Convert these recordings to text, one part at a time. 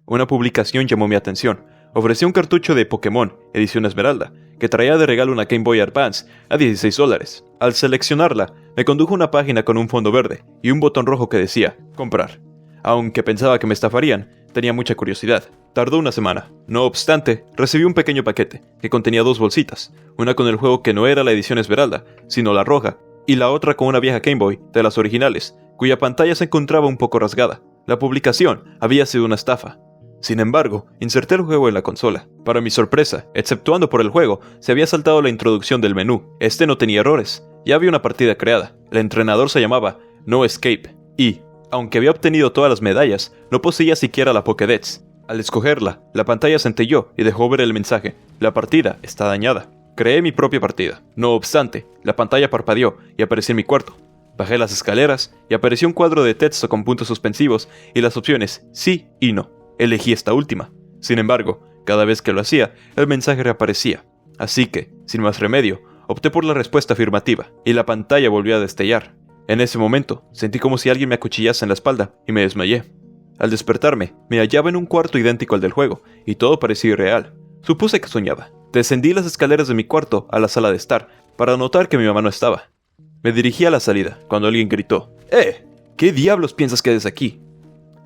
una publicación llamó mi atención. Ofrecía un cartucho de Pokémon, edición Esmeralda, que traía de regalo una Game Boy Advance a $16. Al seleccionarla, me condujo a una página con un fondo verde y un botón rojo que decía comprar. Aunque pensaba que me estafarían, tenía mucha curiosidad. Tardó una semana. No obstante, recibí un pequeño paquete que contenía 2 bolsitas, una con el juego que no era la edición Esmeralda, sino la roja, y la otra con una vieja Game Boy, de las originales, cuya pantalla se encontraba un poco rasgada. La publicación había sido una estafa. Sin embargo, inserté el juego en la consola. Para mi sorpresa, exceptuando por el juego, se había saltado la introducción del menú. Este no tenía errores. Ya había una partida creada. El entrenador se llamaba No Escape. Y, aunque había obtenido todas las medallas, no poseía siquiera la Pokédex. Al escogerla, la pantalla centelló y dejó ver el mensaje: la partida está dañada. Creé mi propia partida. No obstante, la pantalla parpadeó y aparecí en mi cuarto. Bajé las escaleras y apareció un cuadro de texto con puntos suspensivos y las opciones sí y no. Elegí esta última. Sin embargo, cada vez que lo hacía, el mensaje reaparecía. Así que, sin más remedio, opté por la respuesta afirmativa, y la pantalla volvió a destellar. En ese momento, sentí como si alguien me acuchillase en la espalda, y me desmayé. Al despertarme, me hallaba en un cuarto idéntico al del juego, y todo parecía irreal. Supuse que soñaba. Descendí las escaleras de mi cuarto a la sala de estar, para notar que mi mamá no estaba. Me dirigí a la salida, cuando alguien gritó: ¿Qué diablos piensas que eres aquí?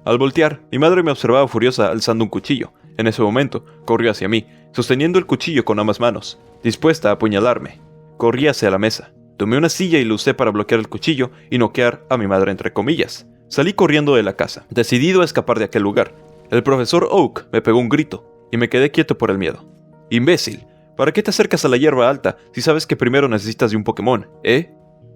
Al voltear, mi madre me observaba furiosa alzando un cuchillo. En ese momento, corrió hacia mí, sosteniendo el cuchillo con ambas manos, dispuesta a apuñalarme. Corrí hacia la mesa. Tomé una silla y la usé para bloquear el cuchillo y noquear a mi madre entre comillas. Salí corriendo de la casa, decidido a escapar de aquel lugar. El profesor Oak me pegó un grito, y me quedé quieto por el miedo. «Imbécil, ¿para qué te acercas a la hierba alta si sabes que primero necesitas de un Pokémon,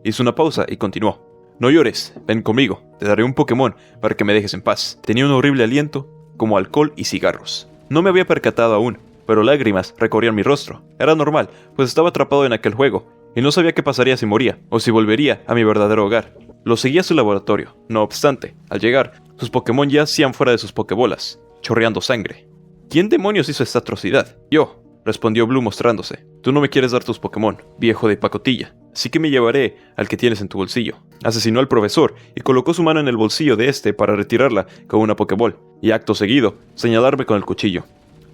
Hizo una pausa y continuó: «No llores, ven conmigo, te daré un Pokémon para que me dejes en paz». Tenía un horrible aliento, como alcohol y cigarros. No me había percatado aún, pero lágrimas recorrían mi rostro. Era normal, pues estaba atrapado en aquel juego, y no sabía qué pasaría si moría, o si volvería a mi verdadero hogar. Lo seguí a su laboratorio. No obstante, al llegar, sus Pokémon yacían fuera de sus Pokébolas, chorreando sangre. ¿Quién demonios hizo esta atrocidad? Yo, respondió Blue mostrándose. Tú no me quieres dar tus Pokémon, viejo de pacotilla, así que me llevaré al que tienes en tu bolsillo. Asesinó al profesor y colocó su mano en el bolsillo de este para retirarla con una Pokéball, y acto seguido, señalarme con el cuchillo.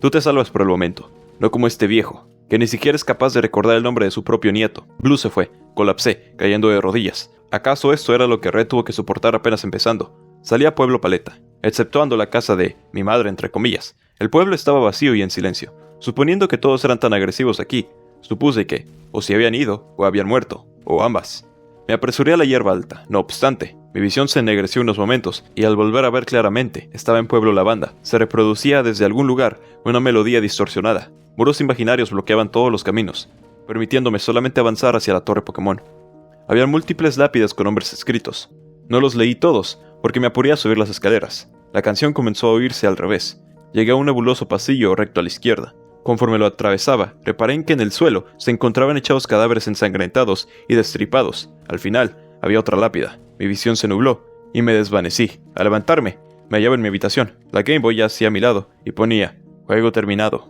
Tú te salvas por el momento, no como este viejo, que ni siquiera es capaz de recordar el nombre de su propio nieto. Blue se fue. Colapsé, cayendo de rodillas. ¿Acaso esto era lo que Red tuvo que soportar apenas empezando? Salí a Pueblo Paleta, exceptuando la casa de mi madre entre comillas. El pueblo estaba vacío y en silencio. Suponiendo que todos eran tan agresivos aquí, supuse que, o se habían ido, o habían muerto, o ambas. Me apresuré a la hierba alta. No obstante, mi visión se ennegreció unos momentos, y al volver a ver claramente, estaba en Pueblo Lavanda. Se reproducía desde algún lugar una melodía distorsionada. Muros imaginarios bloqueaban todos los caminos, permitiéndome solamente avanzar hacia la torre Pokémon. Había múltiples lápidas con nombres escritos. No los leí todos, porque me apuré a subir las escaleras. La canción comenzó a oírse al revés. Llegué a un nebuloso pasillo recto a la izquierda. Conforme lo atravesaba, reparé en que en el suelo se encontraban echados cadáveres ensangrentados y destripados. Al final, había otra lápida. Mi visión se nubló, y me desvanecí. Al levantarme, me hallaba en mi habitación. La Game Boy yacía a mi lado, y ponía: juego terminado.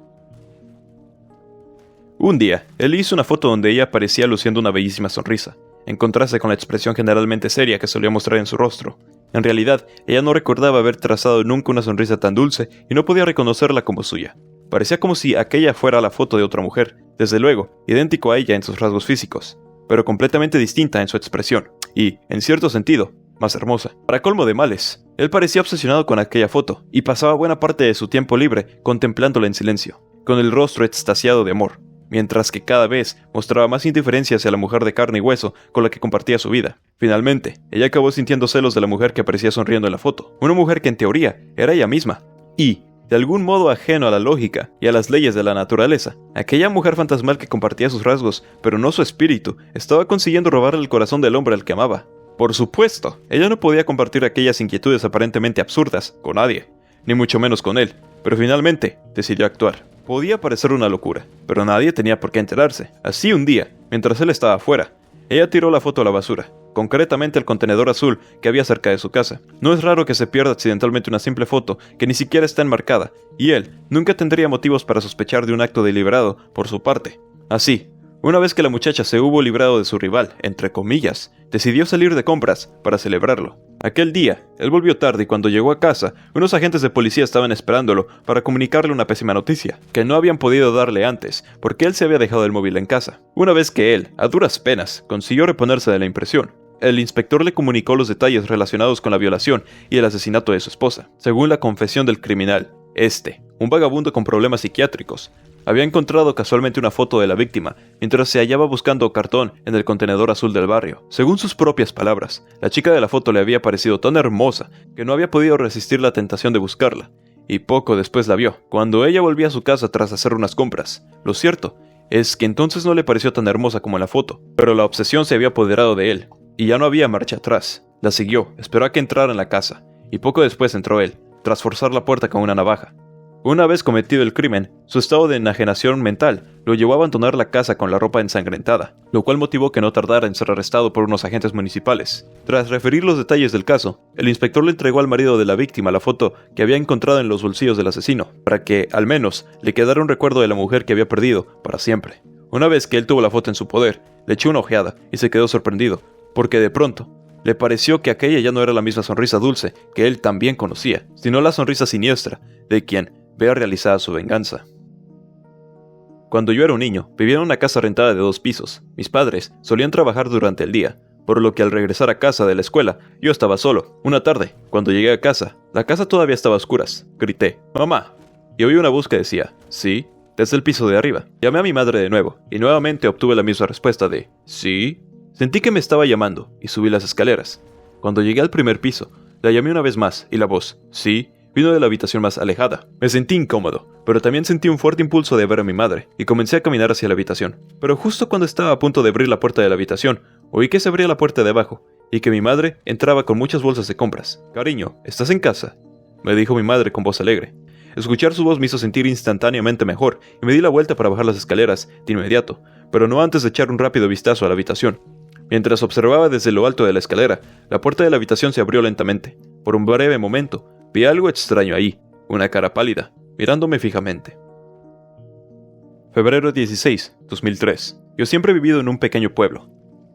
Un día, Ellie hizo una foto donde ella aparecía luciendo una bellísima sonrisa, en contraste con la expresión generalmente seria que solía mostrar en su rostro. En realidad, ella no recordaba haber trazado nunca una sonrisa tan dulce y no podía reconocerla como suya. Parecía como si aquella fuera la foto de otra mujer, desde luego, idéntico a ella en sus rasgos físicos, pero completamente distinta en su expresión, y, en cierto sentido, más hermosa. Para colmo de males, él parecía obsesionado con aquella foto, y pasaba buena parte de su tiempo libre contemplándola en silencio, con el rostro extasiado de amor, mientras que cada vez mostraba más indiferencia hacia la mujer de carne y hueso con la que compartía su vida. Finalmente, ella acabó sintiendo celos de la mujer que aparecía sonriendo en la foto, una mujer que en teoría era ella misma, y, de algún modo ajeno a la lógica y a las leyes de la naturaleza, aquella mujer fantasmal que compartía sus rasgos, pero no su espíritu, estaba consiguiendo robarle el corazón del hombre al que amaba. Por supuesto, ella no podía compartir aquellas inquietudes aparentemente absurdas con nadie, ni mucho menos con él, pero finalmente decidió actuar. Podía parecer una locura, pero nadie tenía por qué enterarse. Así un día, mientras él estaba afuera, ella tiró la foto a la basura, concretamente el contenedor azul que había cerca de su casa. No es raro que se pierda accidentalmente una simple foto que ni siquiera está enmarcada, y él nunca tendría motivos para sospechar de un acto deliberado por su parte. Así, una vez que la muchacha se hubo librado de su rival, entre comillas, decidió salir de compras para celebrarlo. Aquel día, él volvió tarde y cuando llegó a casa, unos agentes de policía estaban esperándolo para comunicarle una pésima noticia, que no habían podido darle antes, porque él se había dejado el móvil en casa. Una vez que él, a duras penas, consiguió reponerse de la impresión, el inspector le comunicó los detalles relacionados con la violación y el asesinato de su esposa. Según la confesión del criminal, un vagabundo con problemas psiquiátricos, había encontrado casualmente una foto de la víctima mientras se hallaba buscando cartón en el contenedor azul del barrio. Según sus propias palabras, la chica de la foto le había parecido tan hermosa que no había podido resistir la tentación de buscarla, y poco después la vio, cuando ella volvía a su casa tras hacer unas compras. Lo cierto es que entonces no le pareció tan hermosa como en la foto, pero la obsesión se había apoderado de él, y ya no había marcha atrás. La siguió, esperó a que entrara en la casa, y poco después entró él, tras forzar la puerta con una navaja. Una vez cometido el crimen, su estado de enajenación mental lo llevó a abandonar la casa con la ropa ensangrentada, lo cual motivó que no tardara en ser arrestado por unos agentes municipales. Tras referir los detalles del caso, el inspector le entregó al marido de la víctima la foto que había encontrado en los bolsillos del asesino, para que, al menos, le quedara un recuerdo de la mujer que había perdido para siempre. Una vez que él tuvo la foto en su poder, le echó una ojeada y se quedó sorprendido, porque de pronto le pareció que aquella ya no era la misma sonrisa dulce que él también conocía, sino la sonrisa siniestra de quien vea realizada su venganza. Cuando yo era un niño, vivía en una casa rentada de 2 pisos. Mis padres solían trabajar durante el día, por lo que al regresar a casa de la escuela, yo estaba solo. Una tarde, cuando llegué a casa, la casa todavía estaba a oscuras. Grité, ¡mamá!, y oí una voz que decía, ¿sí?, desde el piso de arriba. Llamé a mi madre de nuevo, y nuevamente obtuve la misma respuesta de, ¿sí? Sentí que me estaba llamando, y subí las escaleras. Cuando llegué al primer piso, la llamé una vez más, y la voz, ¿sí?, vino de la habitación más alejada. Me sentí incómodo, pero también sentí un fuerte impulso de ver a mi madre, y comencé a caminar hacia la habitación. Pero justo cuando estaba a punto de abrir la puerta de la habitación, oí que se abría la puerta de abajo, y que mi madre entraba con muchas bolsas de compras. «Cariño, ¿estás en casa?», me dijo mi madre con voz alegre. Escuchar su voz me hizo sentir instantáneamente mejor, y me di la vuelta para bajar las escaleras de inmediato, pero no antes de echar un rápido vistazo a la habitación. Mientras observaba desde lo alto de la escalera, la puerta de la habitación se abrió lentamente. Por un breve momento, vi algo extraño ahí, una cara pálida, mirándome fijamente. Febrero 16, 2003. Yo siempre he vivido en un pequeño pueblo.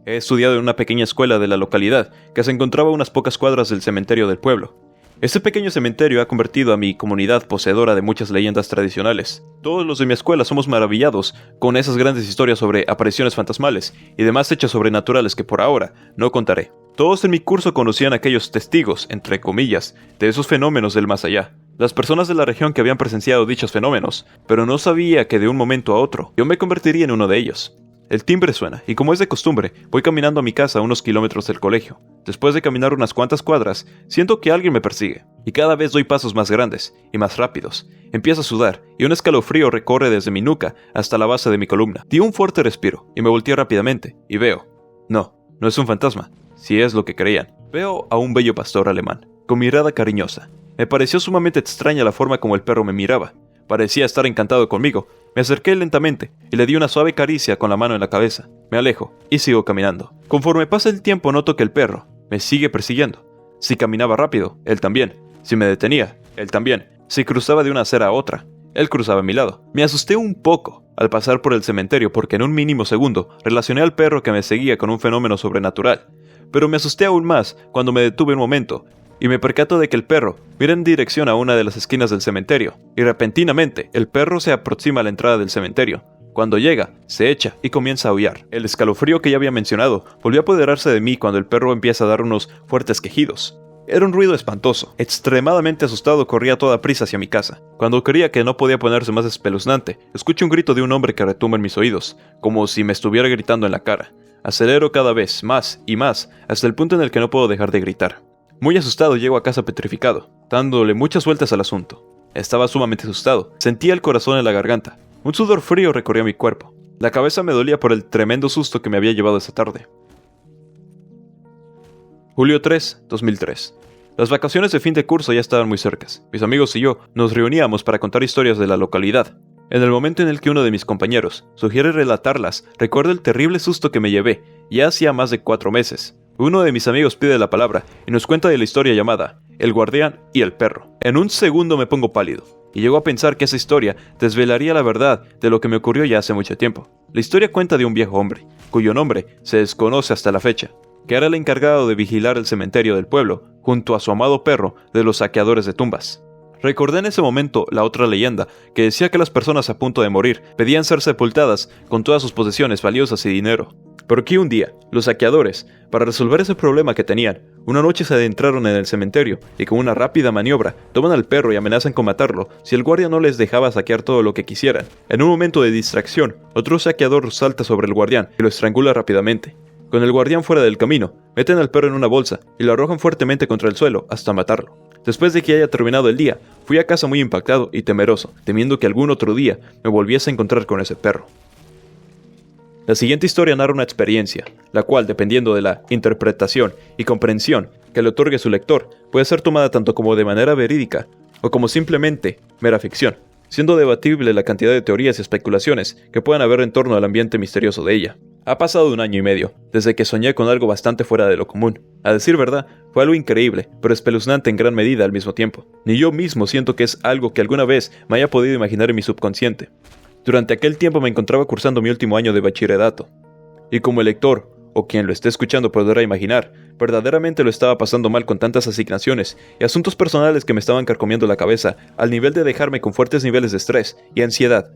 He estudiado en una pequeña escuela de la localidad que se encontraba a unas pocas cuadras del cementerio del pueblo. Este pequeño cementerio ha convertido a mi comunidad poseedora de muchas leyendas tradicionales. Todos los de mi escuela somos maravillados con esas grandes historias sobre apariciones fantasmales y demás hechos sobrenaturales que por ahora no contaré. Todos en mi curso conocían a aquellos testigos, entre comillas, de esos fenómenos del más allá. Las personas de la región que habían presenciado dichos fenómenos, pero no sabía que de un momento a otro yo me convertiría en uno de ellos. El timbre suena, y como es de costumbre, voy caminando a mi casa a unos kilómetros del colegio. Después de caminar unas cuantas cuadras, siento que alguien me persigue, y cada vez doy pasos más grandes y más rápidos. Empiezo a sudar, y un escalofrío recorre desde mi nuca hasta la base de mi columna. Di un fuerte respiro, y me volteé rápidamente, y veo. No es un fantasma, si es lo que creían. Veo a un bello pastor alemán, con mirada cariñosa. Me pareció sumamente extraña la forma como el perro me miraba. Parecía estar encantado conmigo. Me acerqué lentamente y le di una suave caricia con la mano en la cabeza. Me alejo y sigo caminando. Conforme pasa el tiempo noto que el perro me sigue persiguiendo. Si caminaba rápido, él también. Si me detenía, él también. Si cruzaba de una acera a otra, él cruzaba a mi lado. Me asusté un poco al pasar por el cementerio porque en un mínimo segundo relacioné al perro que me seguía con un fenómeno sobrenatural. Pero me asusté aún más cuando me detuve un momento y me percato de que el perro mira en dirección a una de las esquinas del cementerio, y repentinamente el perro se aproxima a la entrada del cementerio. Cuando llega, se echa y comienza a aullar. El escalofrío que ya había mencionado volvió a apoderarse de mí cuando el perro empieza a dar unos fuertes quejidos. Era un ruido espantoso. Extremadamente asustado corrí a toda prisa hacia mi casa. Cuando creía que no podía ponerse más espeluznante, escucho un grito de un hombre que retumba en mis oídos, como si me estuviera gritando en la cara. Acelero cada vez más y más, hasta el punto en el que no puedo dejar de gritar. Muy asustado llego a casa petrificado, dándole muchas vueltas al asunto. Estaba sumamente asustado, sentía el corazón en la garganta. Un sudor frío recorría mi cuerpo. La cabeza me dolía por el tremendo susto que me había llevado esa tarde. Julio 3, 2003. Las vacaciones de fin de curso ya estaban muy cercas. Mis amigos y yo nos reuníamos para contar historias de la localidad. En el momento en el que uno de mis compañeros sugiere relatarlas, recuerdo el terrible susto que me llevé, ya hacía más de 4 meses. Uno de mis amigos pide la palabra y nos cuenta de la historia llamada El guardián y el perro. En un segundo me pongo pálido, y llego a pensar que esa historia desvelaría la verdad de lo que me ocurrió ya hace mucho tiempo. La historia cuenta de un viejo hombre, cuyo nombre se desconoce hasta la fecha. que era el encargado de vigilar el cementerio del pueblo, junto a su amado perro de los saqueadores de tumbas. Recordé en ese momento la otra leyenda, que decía que las personas a punto de morir pedían ser sepultadas con todas sus posesiones valiosas y dinero. Pero que un día, los saqueadores, para resolver ese problema que tenían, una noche se adentraron en el cementerio y con una rápida maniobra toman al perro y amenazan con matarlo si el guardia no les dejaba saquear todo lo que quisieran. En un momento de distracción, otro saqueador salta sobre el guardián y lo estrangula rápidamente. Con el guardián fuera del camino, meten al perro en una bolsa y lo arrojan fuertemente contra el suelo hasta matarlo. Después de que haya terminado el día, fui a casa muy impactado y temeroso, temiendo que algún otro día me volviese a encontrar con ese perro. La siguiente historia narra una experiencia, la cual, dependiendo de la interpretación y comprensión que le otorgue su lector, puede ser tomada tanto como de manera verídica o como simplemente mera ficción, siendo debatible la cantidad de teorías y especulaciones que puedan haber en torno al ambiente misterioso de ella. Ha pasado 1 año y medio, desde que soñé con algo bastante fuera de lo común. A decir verdad, fue algo increíble, pero espeluznante en gran medida al mismo tiempo. Ni yo mismo siento que es algo que alguna vez me haya podido imaginar en mi subconsciente. Durante aquel tiempo me encontraba cursando mi último año de bachillerato. Y como el lector, o quien lo esté escuchando podrá imaginar, verdaderamente lo estaba pasando mal con tantas asignaciones y asuntos personales que me estaban carcomiendo la cabeza al nivel de dejarme con fuertes niveles de estrés y ansiedad,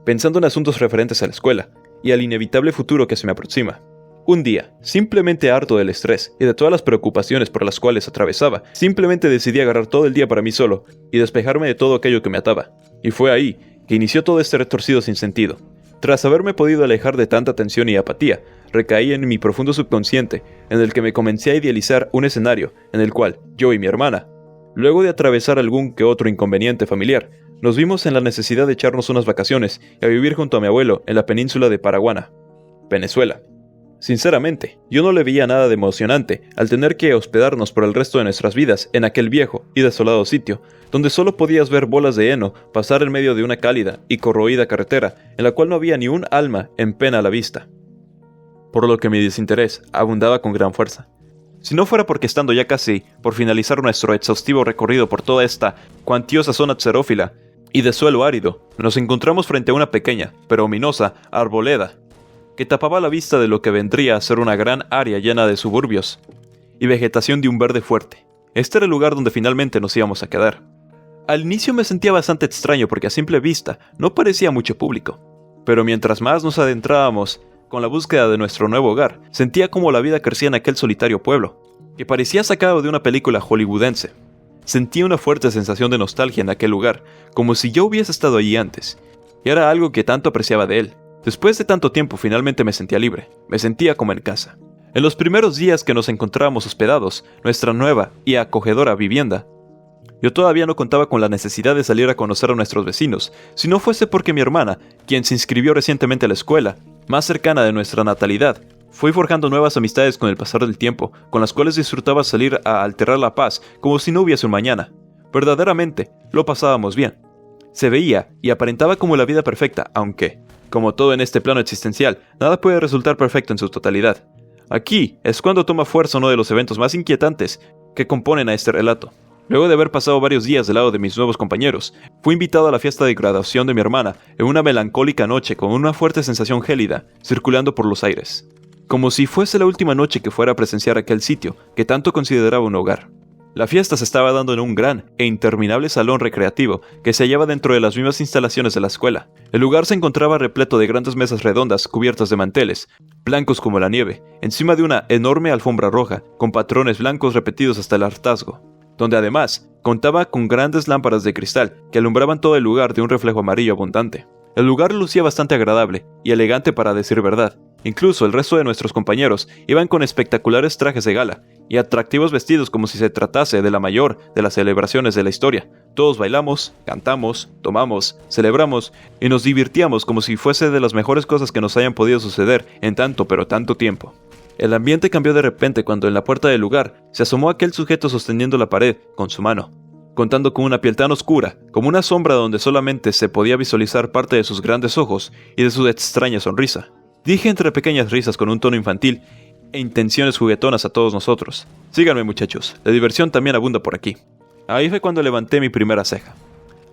pensando en asuntos referentes a la escuela y al inevitable futuro que se me aproxima. Un día, simplemente harto del estrés y de todas las preocupaciones por las cuales atravesaba, simplemente decidí agarrar todo el día para mí solo y despejarme de todo aquello que me ataba. Y fue ahí que inició todo este retorcido sin sentido. Tras haberme podido alejar de tanta tensión y apatía, recaí en mi profundo subconsciente, en el que me comencé a idealizar un escenario en el cual yo y mi hermana, luego de atravesar algún que otro inconveniente familiar, nos vimos en la necesidad de echarnos unas vacaciones y a vivir junto a mi abuelo en la península de Paraguaná, Venezuela. Sinceramente, yo no le veía nada de emocionante al tener que hospedarnos por el resto de nuestras vidas en aquel viejo y desolado sitio, donde solo podías ver bolas de heno pasar en medio de una cálida y corroída carretera en la cual no había ni un alma en pena a la vista. Por lo que mi desinterés abundaba con gran fuerza. Si no fuera porque estando ya casi por finalizar nuestro exhaustivo recorrido por toda esta cuantiosa zona xerófila y de suelo árido, nos encontramos frente a una pequeña, pero ominosa, arboleda, que tapaba la vista de lo que vendría a ser una gran área llena de suburbios y vegetación de un verde fuerte. Este era el lugar donde finalmente nos íbamos a quedar. Al inicio me sentía bastante extraño porque a simple vista no parecía mucho público, pero mientras más nos adentrábamos con la búsqueda de nuestro nuevo hogar, sentía como la vida crecía en aquel solitario pueblo, que parecía sacado de una película hollywoodense. Sentía una fuerte sensación de nostalgia en aquel lugar, como si yo hubiese estado allí antes, y era algo que tanto apreciaba de él. Después de tanto tiempo finalmente me sentía libre, me sentía como en casa. En los primeros días que nos encontrábamos hospedados, nuestra nueva y acogedora vivienda, yo todavía no contaba con la necesidad de salir a conocer a nuestros vecinos, si no fuese porque mi hermana, quien se inscribió recientemente a la escuela, más cercana de nuestra natalidad, fui forjando nuevas amistades con el pasar del tiempo, con las cuales disfrutaba salir a alterar la paz como si no hubiese un mañana. Verdaderamente, lo pasábamos bien. Se veía y aparentaba como la vida perfecta, aunque, como todo en este plano existencial, nada puede resultar perfecto en su totalidad. Aquí es cuando toma fuerza uno de los eventos más inquietantes que componen a este relato. Luego de haber pasado varios días del lado de mis nuevos compañeros, fui invitado a la fiesta de graduación de mi hermana en una melancólica noche con una fuerte sensación gélida circulando por los aires, como si fuese la última noche que fuera a presenciar aquel sitio que tanto consideraba un hogar. La fiesta se estaba dando en un gran e interminable salón recreativo que se hallaba dentro de las mismas instalaciones de la escuela. El lugar se encontraba repleto de grandes mesas redondas cubiertas de manteles, blancos como la nieve, encima de una enorme alfombra roja, con patrones blancos repetidos hasta el hartazgo, donde además contaba con grandes lámparas de cristal que alumbraban todo el lugar de un reflejo amarillo abundante. El lugar lucía bastante agradable y elegante para decir verdad. Incluso el resto de nuestros compañeros iban con espectaculares trajes de gala y atractivos vestidos como si se tratase de la mayor de las celebraciones de la historia. Todos bailamos, cantamos, tomamos, celebramos y nos divertíamos como si fuese de las mejores cosas que nos hayan podido suceder en tanto pero tanto tiempo. El ambiente cambió de repente cuando en la puerta del lugar se asomó aquel sujeto sosteniendo la pared con su mano, contando con una piel tan oscura como una sombra donde solamente se podía visualizar parte de sus grandes ojos y de su extraña sonrisa. Dije entre pequeñas risas con un tono infantil e intenciones juguetonas a todos nosotros: síganme muchachos, la diversión también abunda por aquí. Ahí fue cuando levanté mi primera ceja.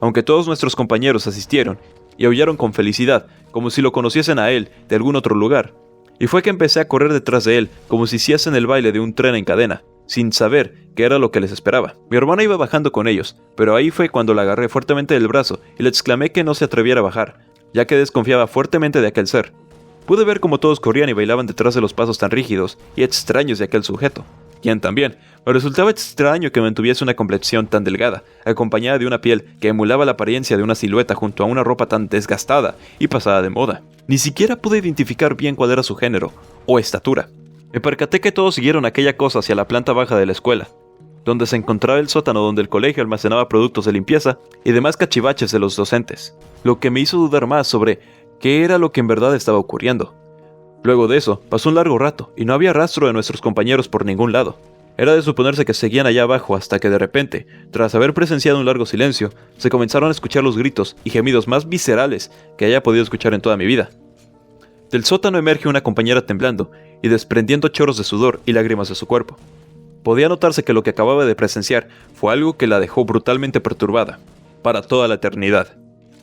Aunque todos nuestros compañeros asistieron y aullaron con felicidad, como si lo conociesen a él de algún otro lugar, Y fue que empecé a correr detrás de él, como si hiciesen el baile de un tren en cadena, sin saber qué era lo que les esperaba. Mi hermana iba bajando con ellos, pero ahí fue cuando la agarré fuertemente del brazo y le exclamé que no se atreviera a bajar, ya que desconfiaba fuertemente de aquel ser. Pude ver cómo todos corrían y bailaban detrás de los pasos tan rígidos y extraños de aquel sujeto, quien también me resultaba extraño que mantuviese una complexión tan delgada, acompañada de una piel que emulaba la apariencia de una silueta junto a una ropa tan desgastada y pasada de moda. Ni siquiera pude identificar bien cuál era su género o estatura. Me percaté que todos siguieron aquella cosa hacia la planta baja de la escuela, donde se encontraba el sótano donde el colegio almacenaba productos de limpieza y demás cachivaches de los docentes, lo que me hizo dudar más sobre qué era lo que en verdad estaba ocurriendo. Luego de eso, pasó un largo rato y no había rastro de nuestros compañeros por ningún lado. Era de suponerse que seguían allá abajo hasta que de repente, tras haber presenciado un largo silencio, se comenzaron a escuchar los gritos y gemidos más viscerales que haya podido escuchar en toda mi vida. Del sótano emerge una compañera temblando y desprendiendo chorros de sudor y lágrimas de su cuerpo. Podía notarse que lo que acababa de presenciar fue algo que la dejó brutalmente perturbada, para toda la eternidad.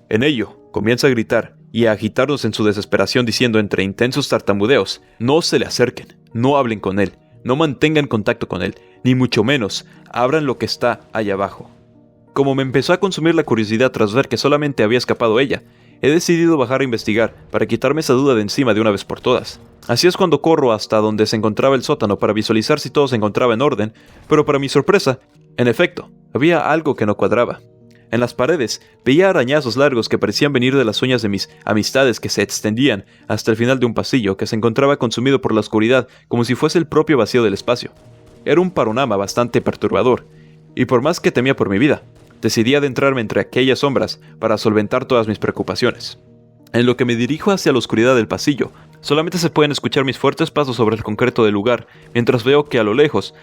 En ello, comienza a gritar y a agitarnos en su desesperación diciendo entre intensos tartamudeos: no se le acerquen, no hablen con él, no mantengan contacto con él, ni mucho menos abran lo que está allá abajo. Como me empezó a consumir la curiosidad tras ver que solamente había escapado ella, he decidido bajar a investigar para quitarme esa duda de encima de una vez por todas. Así es cuando corro hasta donde se encontraba el sótano para visualizar si todo se encontraba en orden, pero para mi sorpresa, en efecto, había algo que no cuadraba. En las paredes veía arañazos largos que parecían venir de las uñas de mis amistades que se extendían hasta el final de un pasillo que se encontraba consumido por la oscuridad como si fuese el propio vacío del espacio. Era un panorama bastante perturbador, y por más que temía por mi vida, decidí adentrarme entre aquellas sombras para solventar todas mis preocupaciones. En lo que me dirijo hacia la oscuridad del pasillo, solamente se pueden escuchar mis fuertes pasos sobre el concreto del lugar, mientras veo que a lo lejos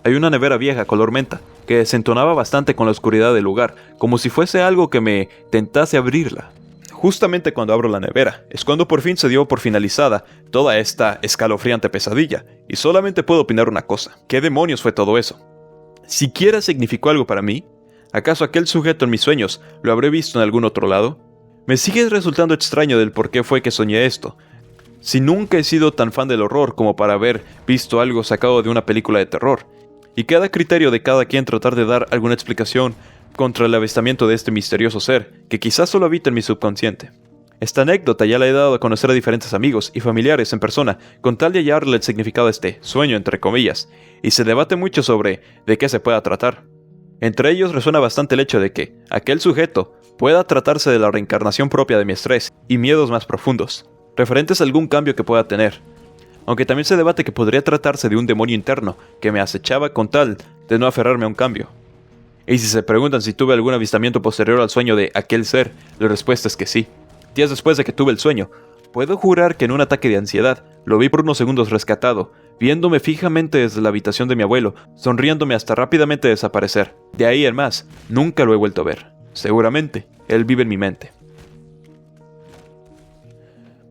hay una nevera vieja color menta, que desentonaba bastante con la oscuridad del lugar, como si fuese algo que me tentase abrirla. Justamente cuando abro la nevera, es cuando por fin se dio por finalizada toda esta escalofriante pesadilla, y solamente puedo opinar una cosa: ¿qué demonios fue todo eso? ¿Siquiera significó algo para mí? ¿Acaso aquel sujeto en mis sueños lo habré visto en algún otro lado? Me sigue resultando extraño del por qué fue que soñé esto, si nunca he sido tan fan del horror como para haber visto algo sacado de una película de terror. Y queda criterio de cada quien tratar de dar alguna explicación contra el avistamiento de este misterioso ser, que quizás solo habita en mi subconsciente. Esta anécdota ya la he dado a conocer a diferentes amigos y familiares en persona, con tal de hallarle el significado de este sueño entre comillas, y se debate mucho sobre de qué se pueda tratar. Entre ellos resuena bastante el hecho de que aquel sujeto pueda tratarse de la reencarnación propia de mi estrés y miedos más profundos, referentes a algún cambio que pueda tener. Aunque también se debate que podría tratarse de un demonio interno que me acechaba con tal de no aferrarme a un cambio. Y si se preguntan si tuve algún avistamiento posterior al sueño de aquel ser, la respuesta es que sí. Días después de que tuve el sueño, puedo jurar que en un ataque de ansiedad lo vi por unos segundos rescatado, viéndome fijamente desde la habitación de mi abuelo, sonriéndome hasta rápidamente desaparecer. De ahí en más, nunca lo he vuelto a ver. Seguramente, él vive en mi mente.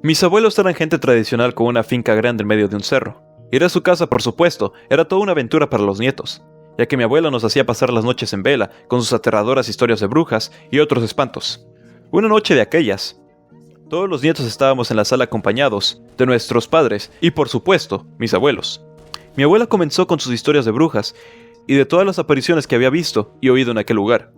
Mis abuelos eran gente tradicional con una finca grande en medio de un cerro. Ir a su casa, por supuesto, era toda una aventura para los nietos, ya que mi abuela nos hacía pasar las noches en vela, con sus aterradoras historias de brujas y otros espantos. Una noche de aquellas, todos los nietos estábamos en la sala acompañados de nuestros padres y, por supuesto, mis abuelos. Mi abuela comenzó con sus historias de brujas y de todas las apariciones que había visto y oído en aquel lugar.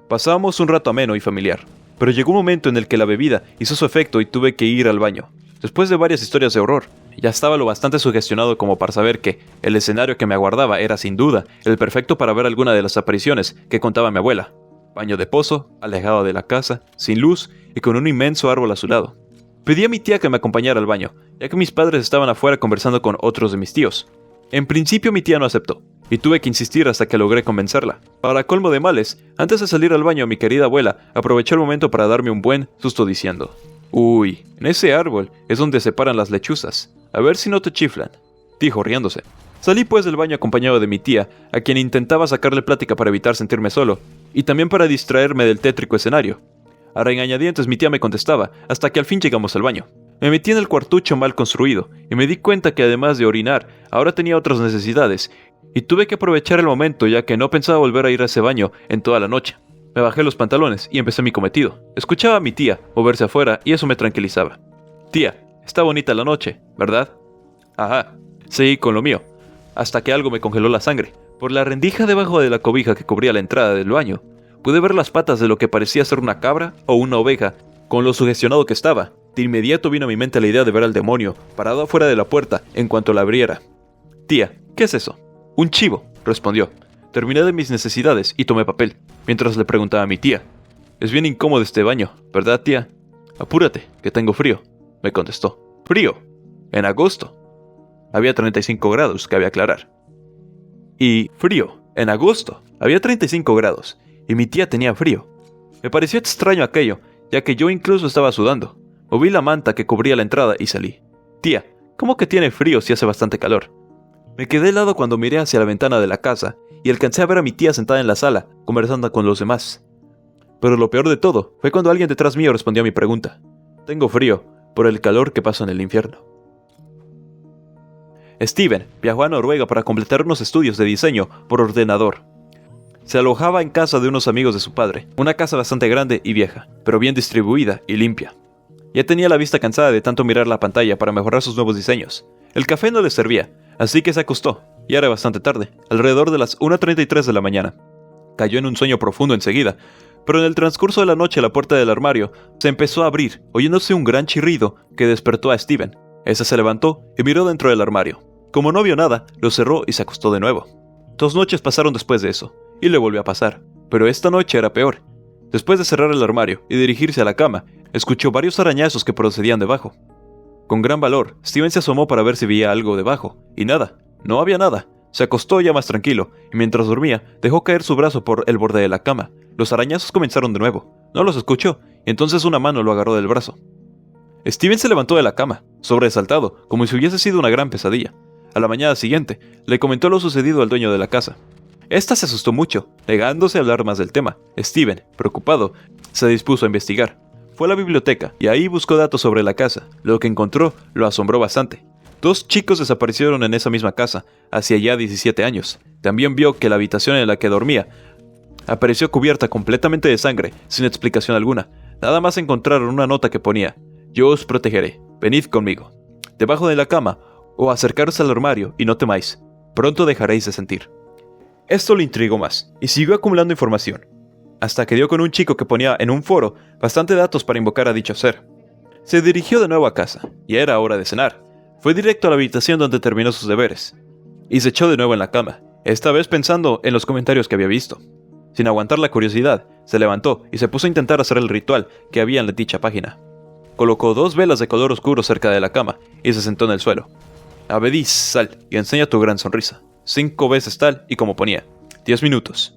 Pasábamos un rato ameno y familiar. Pero llegó un momento en el que la bebida hizo su efecto y tuve que ir al baño. Después de varias historias de horror, ya estaba lo bastante sugestionado como para saber que el escenario que me aguardaba era sin duda el perfecto para ver alguna de las apariciones que contaba mi abuela. Baño de pozo, alejado de la casa, sin luz y con un inmenso árbol a su lado. Pedí a mi tía que me acompañara al baño, ya que mis padres estaban afuera conversando con otros de mis tíos. En principio mi tía no aceptó, y tuve que insistir hasta que logré convencerla. Para colmo de males, antes de salir al baño, mi querida abuela aprovechó el momento para darme un buen susto diciendo: «Uy, en ese árbol es donde se paran las lechuzas. A ver si no te chiflan», dijo riéndose. Salí pues del baño acompañado de mi tía, a quien intentaba sacarle plática para evitar sentirme solo, y también para distraerme del tétrico escenario. A regañadientes mi tía me contestaba, hasta que al fin llegamos al baño. Me metí en el cuartucho mal construido, y me di cuenta que además de orinar, ahora tenía otras necesidades, y tuve que aprovechar el momento ya que no pensaba volver a ir a ese baño en toda la noche. Me bajé los pantalones y empecé mi cometido. Escuchaba a mi tía moverse afuera y eso me tranquilizaba. «Tía, está bonita la noche, ¿verdad?», Ajá. Seguí con lo mío, hasta que algo me congeló la sangre. Por la rendija debajo de la cobija que cubría la entrada del baño, pude ver las patas de lo que parecía ser una cabra o una oveja. Con lo sugestionado que estaba, de inmediato vino a mi mente la idea de ver al demonio parado afuera de la puerta en cuanto la abriera. Tía, ¿qué es eso? Un chivo, respondió. Terminé de mis necesidades y tomé papel, mientras le preguntaba a mi tía. Es bien incómodo este baño, ¿verdad, tía? Apúrate, que tengo frío, me contestó. ¿Frío? En agosto. Había 35 grados, cabe aclarar. Y frío, en agosto. Había 35 grados, y mi tía tenía frío. Me pareció extraño aquello, ya que yo incluso estaba sudando. Moví la manta que cubría la entrada y salí. Tía, ¿cómo que tiene frío si hace bastante calor? Me quedé helado cuando miré hacia la ventana de la casa y alcancé a ver a mi tía sentada en la sala, conversando con los demás. Pero lo peor de todo fue cuando alguien detrás mío respondió a mi pregunta. Tengo frío, por el calor que paso en el infierno. Steven viajó a Noruega para completar unos estudios de diseño por ordenador. Se alojaba en casa de unos amigos de su padre, una casa bastante grande y vieja, pero bien distribuida y limpia. Ya tenía la vista cansada de tanto mirar la pantalla para mejorar sus nuevos diseños. El café no le servía, así que se acostó. Ya era bastante tarde, alrededor de las 1:33 de la mañana. Cayó en un sueño profundo enseguida, pero en el transcurso de la noche la puerta del armario se empezó a abrir, oyéndose un gran chirrido que despertó a Steven. Ese se levantó y miró dentro del armario. Como no vio nada, lo cerró y se acostó de nuevo. 2 noches pasaron después de eso, y le volvió a pasar, pero esta noche era peor. Después de cerrar el armario y dirigirse a la cama, escuchó varios arañazos que procedían debajo. Con gran valor, Steven se asomó para ver si veía algo debajo, y nada, no había nada. Se acostó ya más tranquilo, y mientras dormía, dejó caer su brazo por el borde de la cama. Los arañazos comenzaron de nuevo. No los escuchó, y entonces una mano lo agarró del brazo. Steven se levantó de la cama, sobresaltado, como si hubiese sido una gran pesadilla. A la mañana siguiente, le comentó lo sucedido al dueño de la casa. Esta se asustó mucho, negándose a hablar más del tema. Steven, preocupado, se dispuso a investigar. Fue a la biblioteca y ahí buscó datos sobre la casa. Lo que encontró lo asombró bastante. 2 chicos desaparecieron en esa misma casa, hacía ya 17 años. También vio que la habitación en la que dormía apareció cubierta completamente de sangre, sin explicación alguna. Nada más encontraron una nota que ponía: yo os protegeré, venid conmigo. Debajo de la cama, o acercaros al armario y no temáis, pronto dejaréis de sentir. Esto le intrigó más, y siguió acumulando información, hasta que dio con un chico que ponía en un foro bastante datos para invocar a dicho ser. Se dirigió de nuevo a casa, ya era hora de cenar. Fue directo a la habitación donde terminó sus deberes, y se echó de nuevo en la cama, esta vez pensando en los comentarios que había visto. Sin aguantar la curiosidad, se levantó y se puso a intentar hacer el ritual que había en dicha página. Colocó 2 velas de color oscuro cerca de la cama, y se sentó en el suelo. Abedís, sal, y enseña tu gran sonrisa. 5 veces tal y como ponía. 10 minutos.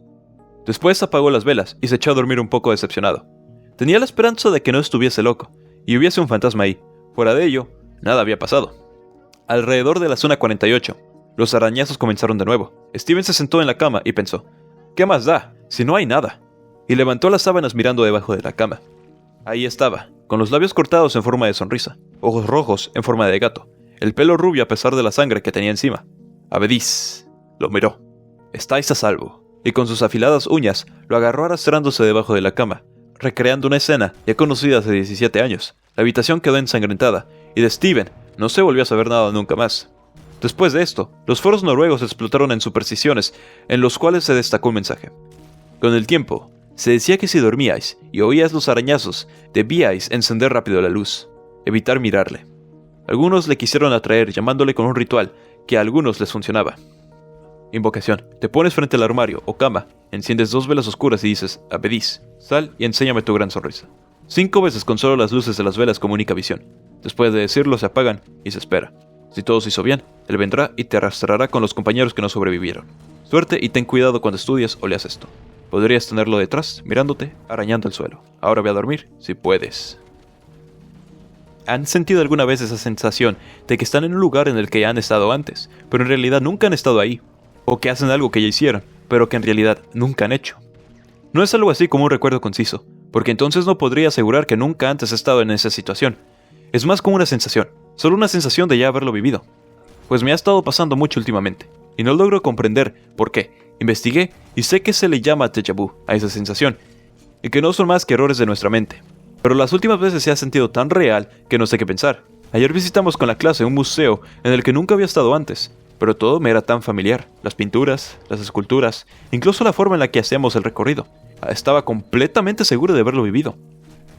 Después apagó las velas y se echó a dormir un poco decepcionado. Tenía la esperanza de que no estuviese loco, y hubiese un fantasma ahí. Fuera de ello, nada había pasado. Alrededor de las 1:48, los arañazos comenzaron de nuevo. Steven se sentó en la cama y pensó: ¿qué más da, si no hay nada? Y levantó las sábanas mirando debajo de la cama. Ahí estaba, con los labios cortados en forma de sonrisa, ojos rojos en forma de gato, el pelo rubio a pesar de la sangre que tenía encima. Abedís lo miró. Estáis a salvo. Y con sus afiladas uñas lo agarró arrastrándose debajo de la cama, recreando una escena ya conocida hace 17 años. La habitación quedó ensangrentada, y de Steven no se volvió a saber nada nunca más. Después de esto, los foros noruegos explotaron en supersticiones, en los cuales se destacó un mensaje. Con el tiempo, se decía que si dormíais y oíais los arañazos, debíais encender rápido la luz, evitar mirarle. Algunos le quisieron atraer llamándole con un ritual que a algunos les funcionaba. Invocación. Te pones frente al armario o cama, enciendes 2 velas oscuras y dices: Abedís, sal y enséñame tu gran sonrisa. 5 veces con solo las luces de las velas como única visión. Después de decirlo se apagan y se espera. Si todo se hizo bien, él vendrá y te arrastrará con los compañeros que no sobrevivieron. Suerte y ten cuidado cuando estudias o leas esto. Podrías tenerlo detrás, mirándote, arañando el suelo. Ahora ve a dormir, si puedes. ¿Han sentido alguna vez esa sensación de que están en un lugar en el que ya han estado antes, pero en realidad nunca han estado ahí? O que hacen algo que ya hicieron, pero que en realidad nunca han hecho. No es algo así como un recuerdo conciso, porque entonces no podría asegurar que nunca antes he estado en esa situación. Es más como una sensación, solo una sensación de ya haberlo vivido. Pues me ha estado pasando mucho últimamente, y no logro comprender por qué. Investigué y sé que se le llama déjà vu a esa sensación, y que no son más que errores de nuestra mente. Pero las últimas veces se ha sentido tan real que no sé qué pensar. Ayer visitamos con la clase un museo en el que nunca había estado antes, pero todo me era tan familiar. Las pinturas, las esculturas, incluso la forma en la que hacíamos el recorrido. Estaba completamente seguro de haberlo vivido,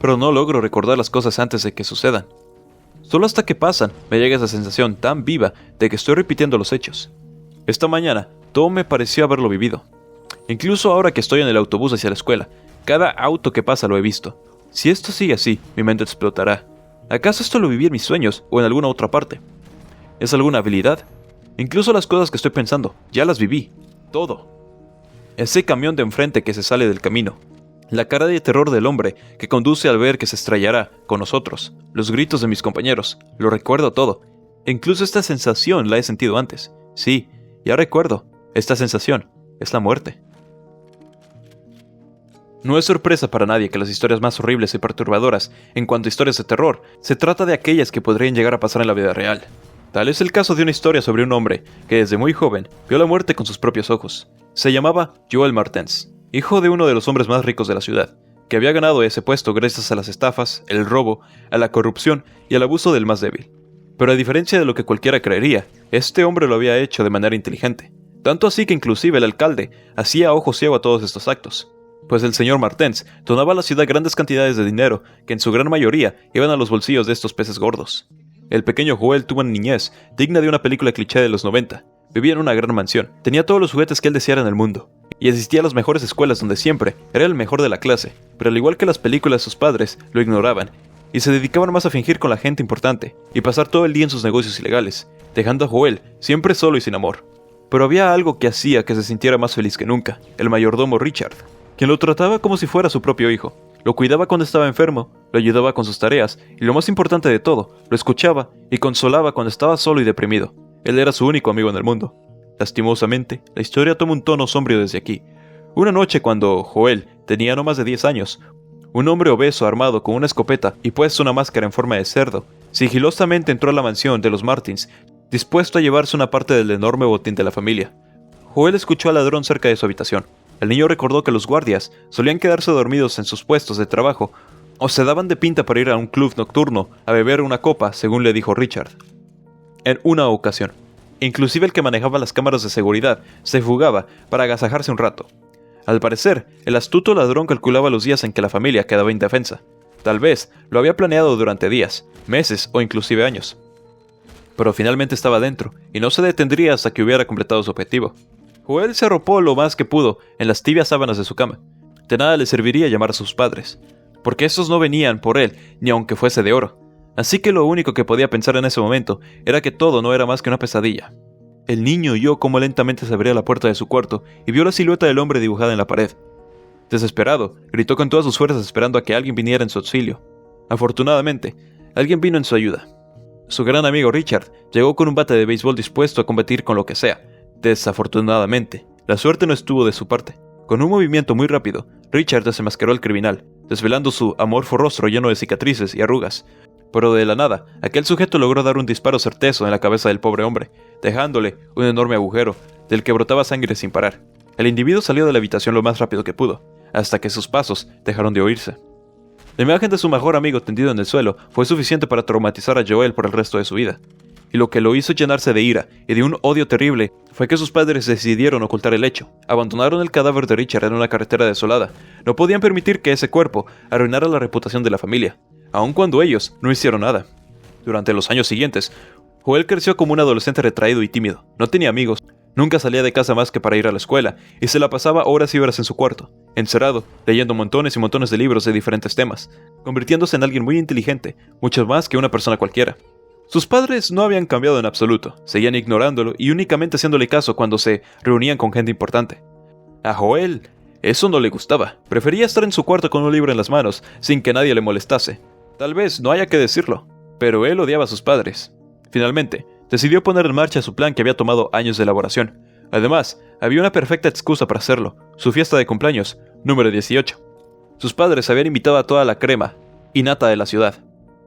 pero no logro recordar las cosas antes de que sucedan. Solo hasta que pasan, me llega esa sensación tan viva de que estoy repitiendo los hechos. Esta mañana, todo me pareció haberlo vivido. Incluso ahora que estoy en el autobús hacia la escuela, cada auto que pasa lo he visto. Si esto sigue así, mi mente explotará. ¿Acaso esto lo viví en mis sueños o en alguna otra parte? ¿Es alguna habilidad? Incluso las cosas que estoy pensando, ya las viví. Todo. Ese camión de enfrente que se sale del camino. La cara de terror del hombre que conduce al ver que se estrellará con nosotros. Los gritos de mis compañeros. Lo recuerdo todo. E incluso esta sensación la he sentido antes. Sí, ya recuerdo. Esta sensación es la muerte. No es sorpresa para nadie que las historias más horribles y perturbadoras, en cuanto a historias de terror, se trata de aquellas que podrían llegar a pasar en la vida real. Tal es el caso de una historia sobre un hombre que desde muy joven vio la muerte con sus propios ojos. Se llamaba Joel Martens, hijo de uno de los hombres más ricos de la ciudad, que había ganado ese puesto gracias a las estafas, el robo, a la corrupción y al abuso del más débil. Pero a diferencia de lo que cualquiera creería, este hombre lo había hecho de manera inteligente. Tanto así que inclusive el alcalde hacía ojo ciego a todos estos actos. Pues el señor Martens donaba a la ciudad grandes cantidades de dinero que en su gran mayoría iban a los bolsillos de estos peces gordos. El pequeño Joel tuvo una niñez digna de una película cliché de los 90. Vivía en una gran mansión, tenía todos los juguetes que él deseara en el mundo, y asistía a las mejores escuelas donde siempre era el mejor de la clase, pero al igual que las películas sus padres lo ignoraban, y se dedicaban más a fingir con la gente importante, y pasar todo el día en sus negocios ilegales, dejando a Joel siempre solo y sin amor. Pero había algo que hacía que se sintiera más feliz que nunca, el mayordomo Richard, quien lo trataba como si fuera su propio hijo. Lo cuidaba cuando estaba enfermo, lo ayudaba con sus tareas, y lo más importante de todo, lo escuchaba y consolaba cuando estaba solo y deprimido. Él era su único amigo en el mundo. Lastimosamente, la historia toma un tono sombrío desde aquí. Una noche cuando Joel tenía no más de 10 años, un hombre obeso armado con una escopeta y puesto una máscara en forma de cerdo, sigilosamente entró a la mansión de los Martins, dispuesto a llevarse una parte del enorme botín de la familia. Joel escuchó al ladrón cerca de su habitación. El niño recordó que los guardias solían quedarse dormidos en sus puestos de trabajo o se daban de pinta para ir a un club nocturno a beber una copa, según le dijo Richard. En una ocasión, inclusive el que manejaba las cámaras de seguridad se fugaba para agasajarse un rato. Al parecer, el astuto ladrón calculaba los días en que la familia quedaba indefensa. Tal vez lo había planeado durante días, meses o inclusive años. Pero finalmente estaba dentro y no se detendría hasta que hubiera completado su objetivo. Joel se arropó lo más que pudo en las tibias sábanas de su cama. De nada le serviría llamar a sus padres, porque estos no venían por él, ni aunque fuese de oro. Así que lo único que podía pensar en ese momento era que todo no era más que una pesadilla. El niño oyó cómo lentamente se abría la puerta de su cuarto y vio la silueta del hombre dibujada en la pared. Desesperado, gritó con todas sus fuerzas esperando a que alguien viniera en su auxilio. Afortunadamente, alguien vino en su ayuda. Su gran amigo Richard llegó con un bate de béisbol dispuesto a combatir con lo que sea. Desafortunadamente, la suerte no estuvo de su parte. Con un movimiento muy rápido, Richard desenmascaró al criminal, desvelando su amorfo rostro lleno de cicatrices y arrugas. Pero de la nada, aquel sujeto logró dar un disparo certero en la cabeza del pobre hombre, dejándole un enorme agujero, del que brotaba sangre sin parar. El individuo salió de la habitación lo más rápido que pudo, hasta que sus pasos dejaron de oírse. La imagen de su mejor amigo tendido en el suelo fue suficiente para traumatizar a Joel por el resto de su vida. Y lo que lo hizo llenarse de ira y de un odio terrible fue que sus padres decidieron ocultar el hecho. Abandonaron el cadáver de Richard en una carretera desolada. No podían permitir que ese cuerpo arruinara la reputación de la familia, aun cuando ellos no hicieron nada. Durante los años siguientes, Joel creció como un adolescente retraído y tímido. No tenía amigos, nunca salía de casa más que para ir a la escuela, y se la pasaba horas y horas en su cuarto, encerrado, leyendo montones y montones de libros de diferentes temas, convirtiéndose en alguien muy inteligente, mucho más que una persona cualquiera. Sus padres no habían cambiado en absoluto, seguían ignorándolo y únicamente haciéndole caso cuando se reunían con gente importante. A Joel eso no le gustaba, prefería estar en su cuarto con un libro en las manos, sin que nadie le molestase. Tal vez no haya que decirlo, pero él odiaba a sus padres. Finalmente, decidió poner en marcha su plan que había tomado años de elaboración. Además, había una perfecta excusa para hacerlo, su fiesta de cumpleaños, número 18. Sus padres habían invitado a toda la crema y nata de la ciudad,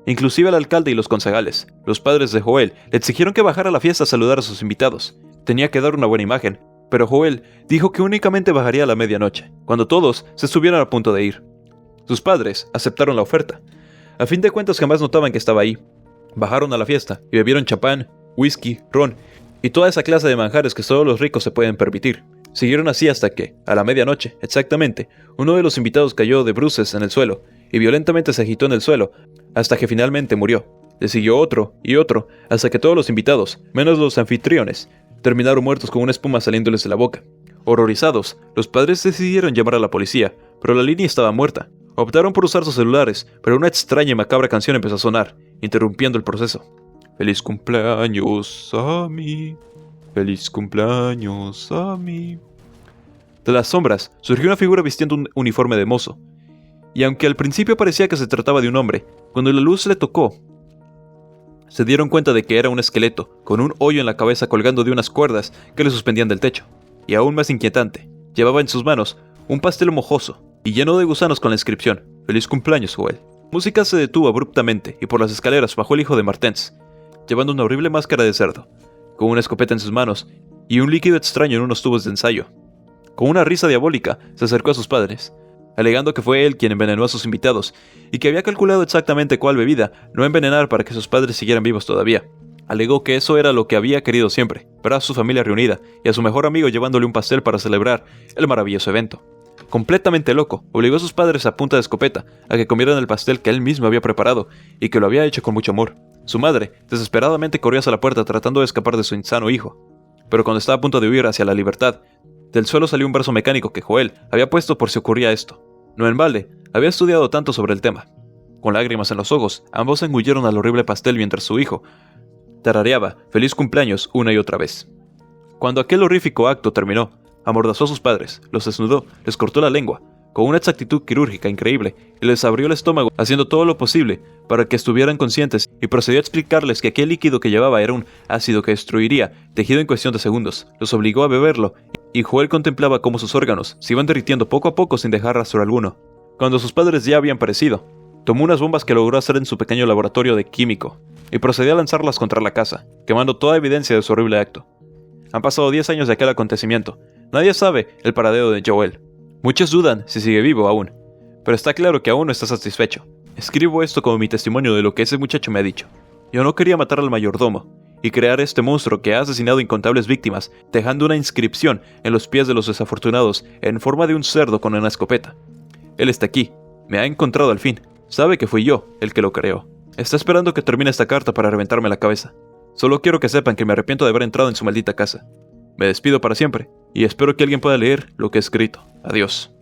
inclusive al alcalde y los concejales. Los padres de Joel le exigieron que bajara a la fiesta a saludar a sus invitados. Tenía que dar una buena imagen, pero Joel dijo que únicamente bajaría a la medianoche, cuando todos se estuvieran a punto de ir. Sus padres aceptaron la oferta. A fin de cuentas jamás notaban que estaba ahí. Bajaron a la fiesta y bebieron champán, whisky, ron y toda esa clase de manjares que solo los ricos se pueden permitir. Siguieron así hasta que, a la medianoche, exactamente, uno de los invitados cayó de bruces en el suelo y violentamente se agitó en el suelo hasta que finalmente murió. Le siguió otro y otro hasta que todos los invitados, menos los anfitriones, terminaron muertos con una espuma saliéndoles de la boca. Horrorizados, los padres decidieron llamar a la policía, pero la línea estaba muerta. Optaron por usar sus celulares, pero una extraña y macabra canción empezó a sonar, interrumpiendo el proceso. Feliz cumpleaños a mí, feliz cumpleaños a mí. De las sombras surgió una figura vistiendo un uniforme de mozo, y aunque al principio parecía que se trataba de un hombre, cuando la luz le tocó, se dieron cuenta de que era un esqueleto, con un hoyo en la cabeza colgando de unas cuerdas que le suspendían del techo. Y aún más inquietante, llevaba en sus manos un pastel mojoso y lleno de gusanos con la inscripción: Feliz cumpleaños, Joel. La música se detuvo abruptamente y por las escaleras bajó el hijo de Martens, llevando una horrible máscara de cerdo, con una escopeta en sus manos y un líquido extraño en unos tubos de ensayo. Con una risa diabólica, se acercó a sus padres, alegando que fue él quien envenenó a sus invitados y que había calculado exactamente cuál bebida no envenenar para que sus padres siguieran vivos todavía. Alegó que eso era lo que había querido siempre, ver a su familia reunida y a su mejor amigo llevándole un pastel para celebrar el maravilloso evento. Completamente loco, obligó a sus padres a punta de escopeta a que comieran el pastel que él mismo había preparado y que lo había hecho con mucho amor. Su madre, desesperadamente, corrió hacia la puerta tratando de escapar de su insano hijo. Pero cuando estaba a punto de huir hacia la libertad, del suelo salió un brazo mecánico que Joel había puesto por si ocurría esto. No en balde, había estudiado tanto sobre el tema. Con lágrimas en los ojos, ambos engulleron al horrible pastel mientras su hijo tarareaba feliz cumpleaños una y otra vez. Cuando aquel horrífico acto terminó, amordazó a sus padres, los desnudó, les cortó la lengua, con una exactitud quirúrgica increíble, y les abrió el estómago haciendo todo lo posible para que estuvieran conscientes, y procedió a explicarles que aquel líquido que llevaba era un ácido que destruiría tejido en cuestión de segundos. Los obligó a beberlo, y Joel contemplaba cómo sus órganos se iban derritiendo poco a poco sin dejar rastro alguno. Cuando sus padres ya habían perecido, tomó unas bombas que logró hacer en su pequeño laboratorio de químico, y procedió a lanzarlas contra la casa, quemando toda evidencia de su horrible acto. Han pasado 10 años de aquel acontecimiento. Nadie sabe el paradero de Joel. Muchos dudan si sigue vivo aún, pero está claro que aún no está satisfecho. Escribo esto como mi testimonio de lo que ese muchacho me ha dicho. Yo no quería matar al mayordomo y crear este monstruo que ha asesinado incontables víctimas, dejando una inscripción en los pies de los desafortunados en forma de un cerdo con una escopeta. Él está aquí, me ha encontrado al fin, sabe que fui yo el que lo creó. Está esperando que termine esta carta para reventarme la cabeza. Solo quiero que sepan que me arrepiento de haber entrado en su maldita casa. Me despido para siempre, y espero que alguien pueda leer lo que he escrito. Adiós.